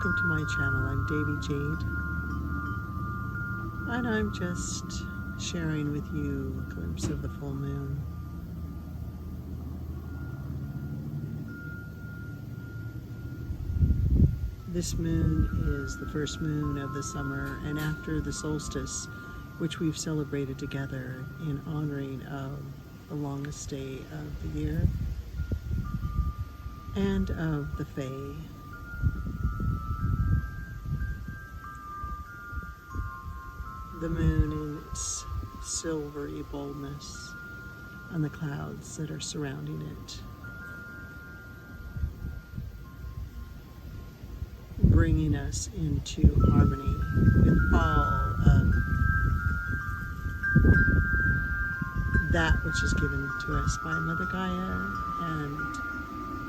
welcome to my channel. I'm devijade, and I'm just sharing with you a glimpse of the full moon. This moon is the first moon of the summer, and after the solstice, which we've celebrated together in honoring of the longest day of the year and of the Fae. The moon in its silvery boldness and the clouds that are surrounding it, bringing us into harmony with all of that which is given to us by Mother Gaia and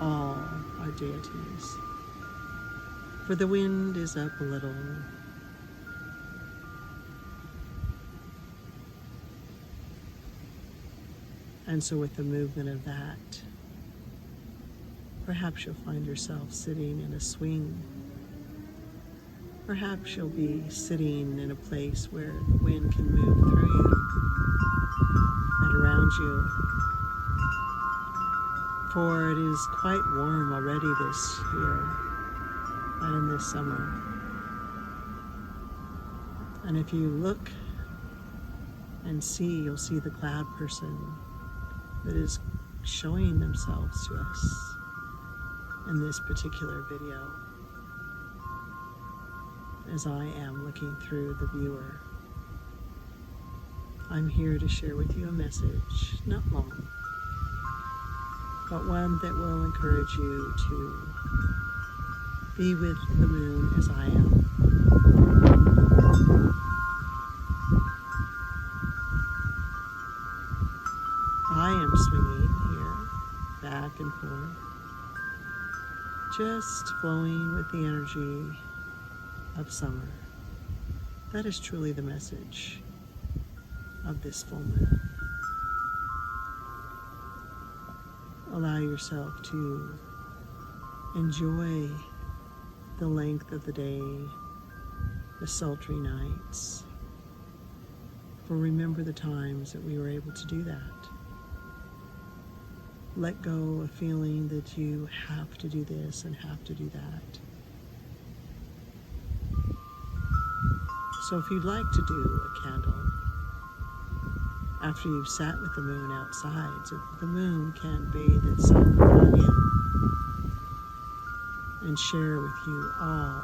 all our deities. For the wind is up a little, and so with the movement of that, perhaps you'll find yourself sitting in a swing. Perhaps you'll be sitting in a place where the wind can move through you and around you. For it is quite warm already this year and in this summer. And if you look and see, you'll see the cloud person that is showing themselves to us in this particular video, as I am looking through the viewer. I'm here to share with you a message, not long, but one that will encourage you to be with the moon as I am. I am swinging here, back and forth, just flowing with the energy of summer. That is truly the message of this full moon. Allow yourself to enjoy the length of the day, the sultry nights. For remember the times that we were able to do that. Let go of feeling that you have to do this and have to do that. So if you'd like to do a candle after you've sat with the moon outside, so that the moon can bathe itself on you and share with you all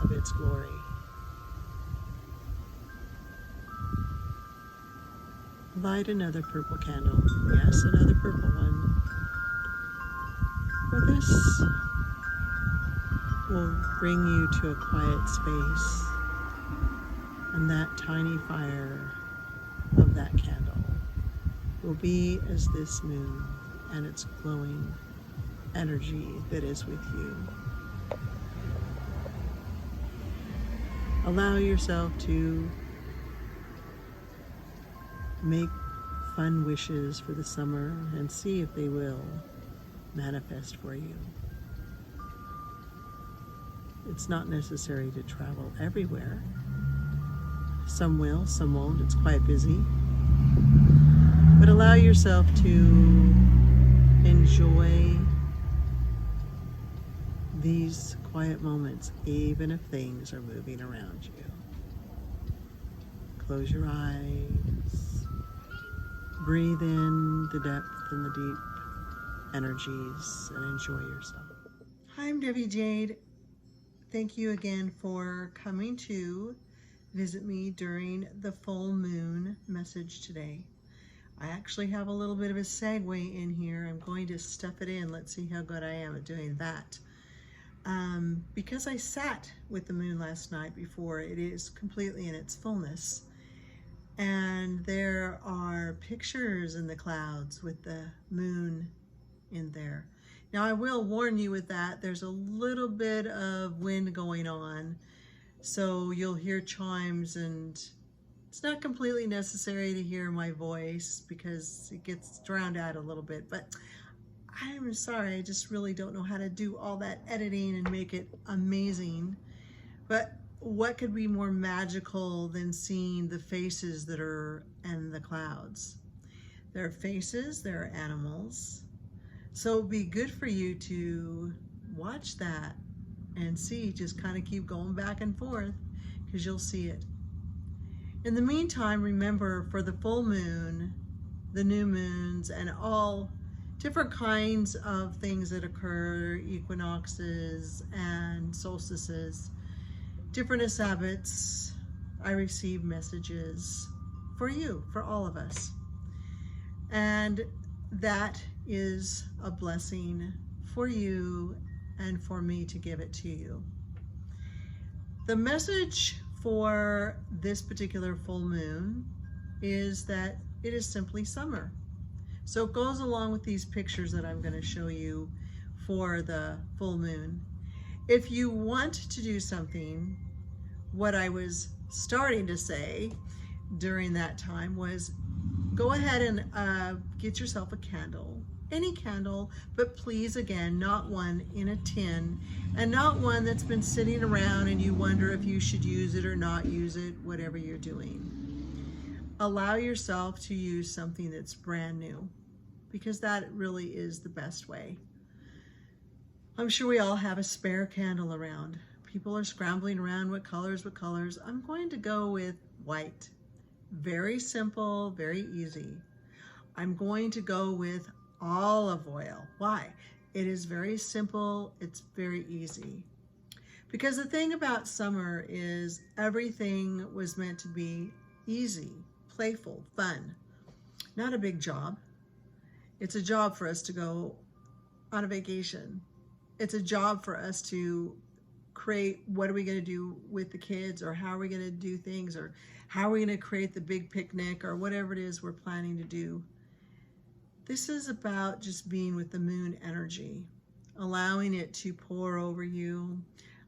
of its glory. Light another purple candle. Yes, another purple one. For this will bring you to a quiet space, and that tiny fire of that candle will be as this moon and its glowing energy that is with you. Allow yourself to make fun wishes for the summer and see if they will manifest for you. It's not necessary to travel everywhere. Some will, some won't. It's quite busy. But allow yourself to enjoy these quiet moments, even if things are moving around you. Close your eyes. Breathe in the depth and the deep energies and enjoy yourself. Hi, I'm devijade. Thank you again for coming to visit me during the full moon message today. I actually have a little bit of a segue in here. I'm going to stuff it in. Let's see how good I am at doing that. Because I sat with the moon last night before it is completely in its fullness, and there are pictures in the clouds with the moon in there. Now I will warn you with that, there's a little bit of wind going on, so you'll hear chimes, and it's not completely necessary to hear my voice because it gets drowned out a little bit, but I'm sorry, I just really don't know how to do all that editing and make it amazing. But what could be more magical than seeing the faces that are in the clouds? There are faces, there are animals. So it'd be good for you to watch that and see, just kind of keep going back and forth because you'll see it. In the meantime, remember, for the full moon, the new moons, and all different kinds of things that occur, equinoxes and solstices, different Sabbats, I receive messages for you, for all of us. And that is a blessing for you and for me to give it to you. The message for this particular full moon is that it is simply summer. So it goes along with these pictures that I'm going to show you for the full moon. If you want to do something, what I was starting to say during that time was go ahead and get yourself a candle, any candle, but please, again, not one in a tin, and not one that's been sitting around and you wonder if you should use it or not use it, whatever you're doing. Allow yourself to use something that's brand new, because that really is the best way. I'm sure we all have a spare candle around. People are scrambling around, what colors. I'm going to go with white. Very simple, very easy. I'm going to go with olive oil. Why? It is very simple, it's very easy. Because the thing about summer is everything was meant to be easy, playful, fun. Not a big job. It's a job for us to go on a vacation. It's a job for us to create, what are we going to do with the kids, or how are we going to do things, or how are we going to create the big picnic, or whatever it is we're planning to do. This is about just being with the moon energy, allowing it to pour over you,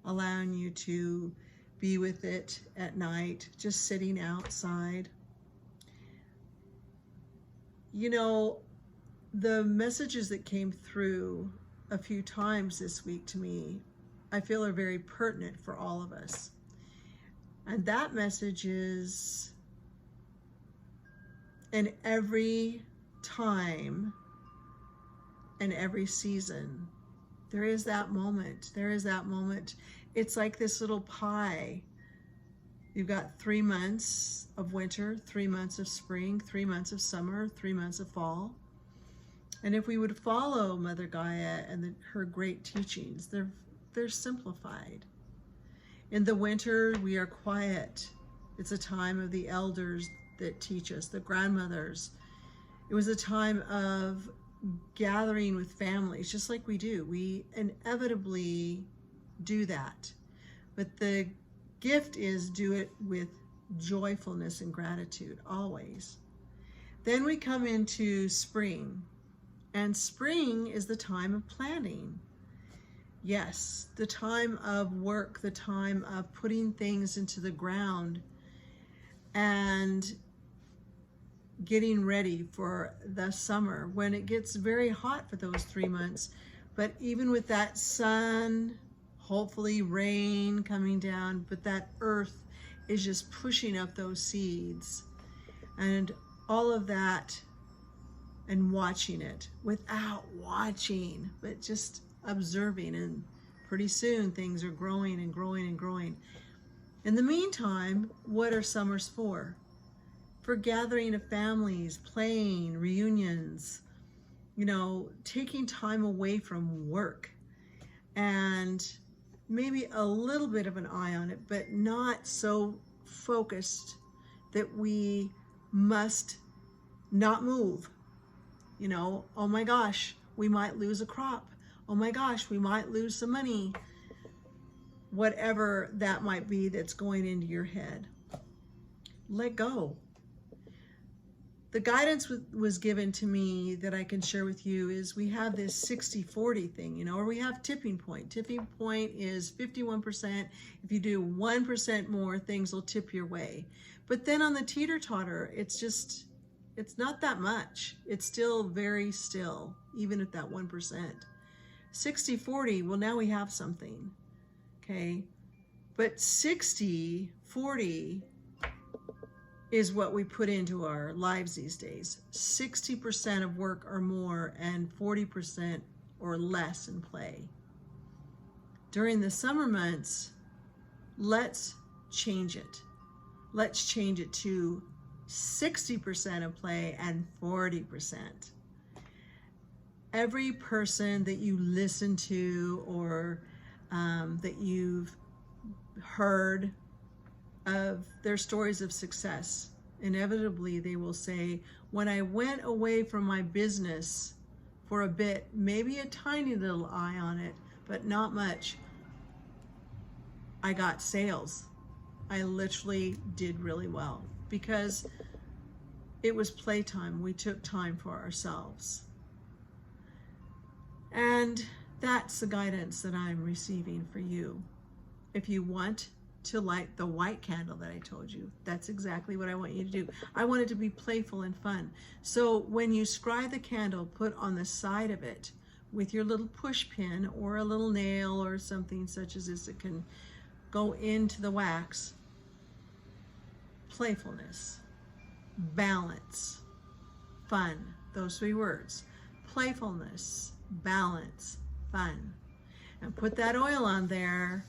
allowing you to be with it at night, just sitting outside. You know, the messages that came through a few times this week to me, I feel are very pertinent for all of us. And that message is, in every time and every season, there is that moment. There is that moment. It's like this little pie. You've got 3 months of winter, 3 months of spring, 3 months of summer, 3 months of fall. And if we would follow Mother Gaia and her great teachings, they're simplified. In the winter, we are quiet. It's a time of the elders that teach us, the grandmothers. It was a time of gathering with families, just like we do. We inevitably do that. But the gift is do it with joyfulness and gratitude, always. Then we come into spring. And spring is the time of planting. Yes, the time of work, the time of putting things into the ground and getting ready for the summer when it gets very hot for those 3 months. But even with that sun, hopefully rain coming down, but that earth is just pushing up those seeds and all of that, and watching it without watching, but just observing, and pretty soon things are growing and growing and growing. In the meantime, what are summers for? For gathering of families, playing, reunions, you know, taking time away from work, and maybe a little bit of an eye on it, but not so focused that we must not move. You know, oh my gosh, we might lose a crop. Oh my gosh, we might lose some money. Whatever that might be that's going into your head. Let go. The guidance was given to me that I can share with you is we have this 60-40 thing, you know, or we have tipping point. Tipping point is 51%. If you do 1% more, things will tip your way. But then on the teeter-totter, it's just It's not that much. It's still very still, even at that 1%. 60-40, well, now we have something, okay? But 60-40 is what we put into our lives these days. 60% of work or more and 40% or less in play. During the summer months, let's change it. Let's change it to 60% of play and 40%. Every person that you listen to or that you've heard of their stories of success, inevitably they will say, when I went away from my business for a bit, maybe a tiny little eye on it, but not much, I got sales. I literally did really well because it was playtime. We took time for ourselves. And that's the guidance that I'm receiving for you. If you want to light the white candle that I told you, that's exactly what I want you to do. I want it to be playful and fun. So when you scry the candle, put on the side of it with your little push pin or a little nail or something such as this that can go into the wax, playfulness, balance, fun, those 3 words, playfulness, balance, fun. And put that oil on there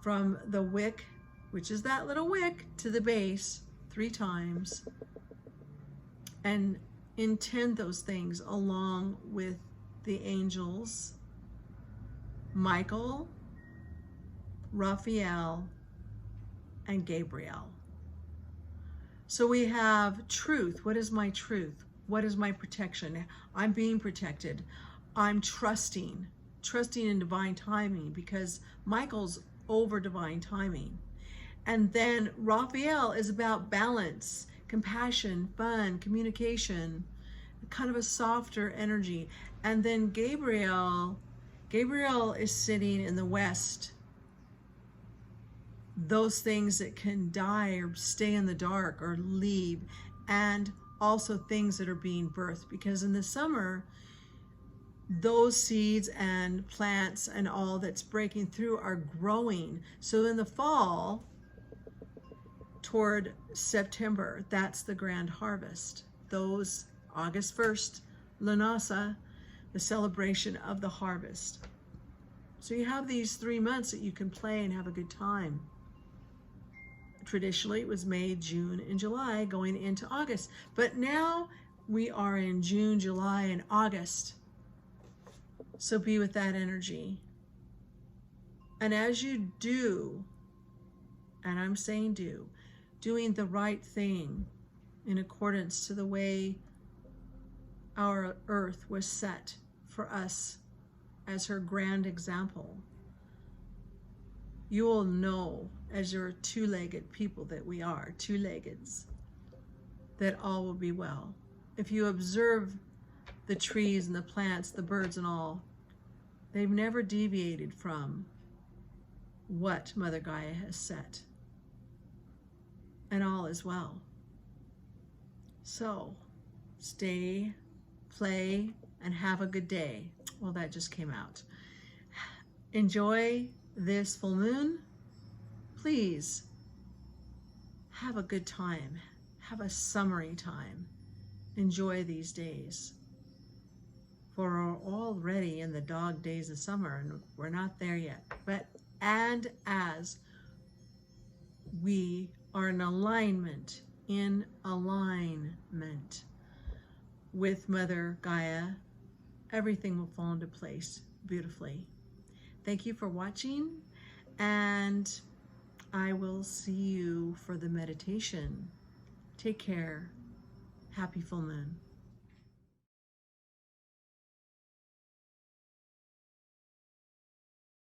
from the wick, which is that little wick, to the base 3 times, and intend those things along with the angels, Michael, Raphael, and Gabriel. So we have truth. What is my truth? What is my protection? I'm being protected. I'm trusting in divine timing, because Michael's over divine timing. And then Raphael is about balance, compassion, fun, communication, kind of a softer energy. And then Gabriel is sitting in the west. Those things that can die or stay in the dark or leave, and also things that are being birthed, because in the summer those seeds and plants and all that's breaking through are growing. So in the fall, toward September, that's the grand harvest. Those August 1st, Lunasa, the celebration of the harvest. So you have these 3 months that you can play and have a good time. Traditionally, it was May, June, and July going into August. But now we are in June, July, and August. So be with that energy. And as you do, and I'm saying do, doing the right thing in accordance to the way our earth was set for us as her grand example, you will know, as your 2-legged people that we are, 2-leggeds, that all will be well. If you observe the trees and the plants, the birds and all, they've never deviated from what Mother Gaia has set. And all is well. So stay, play, and have a good day. Well, that just came out. Enjoy this full moon. Please have a good time. Have a summery time. Enjoy these days. For we're already in the dog days of summer, and we're not there yet. But and as we are in alignment with Mother Gaia, everything will fall into place beautifully. Thank you for watching, and I will see you for the meditation. Take care. Happy full moon.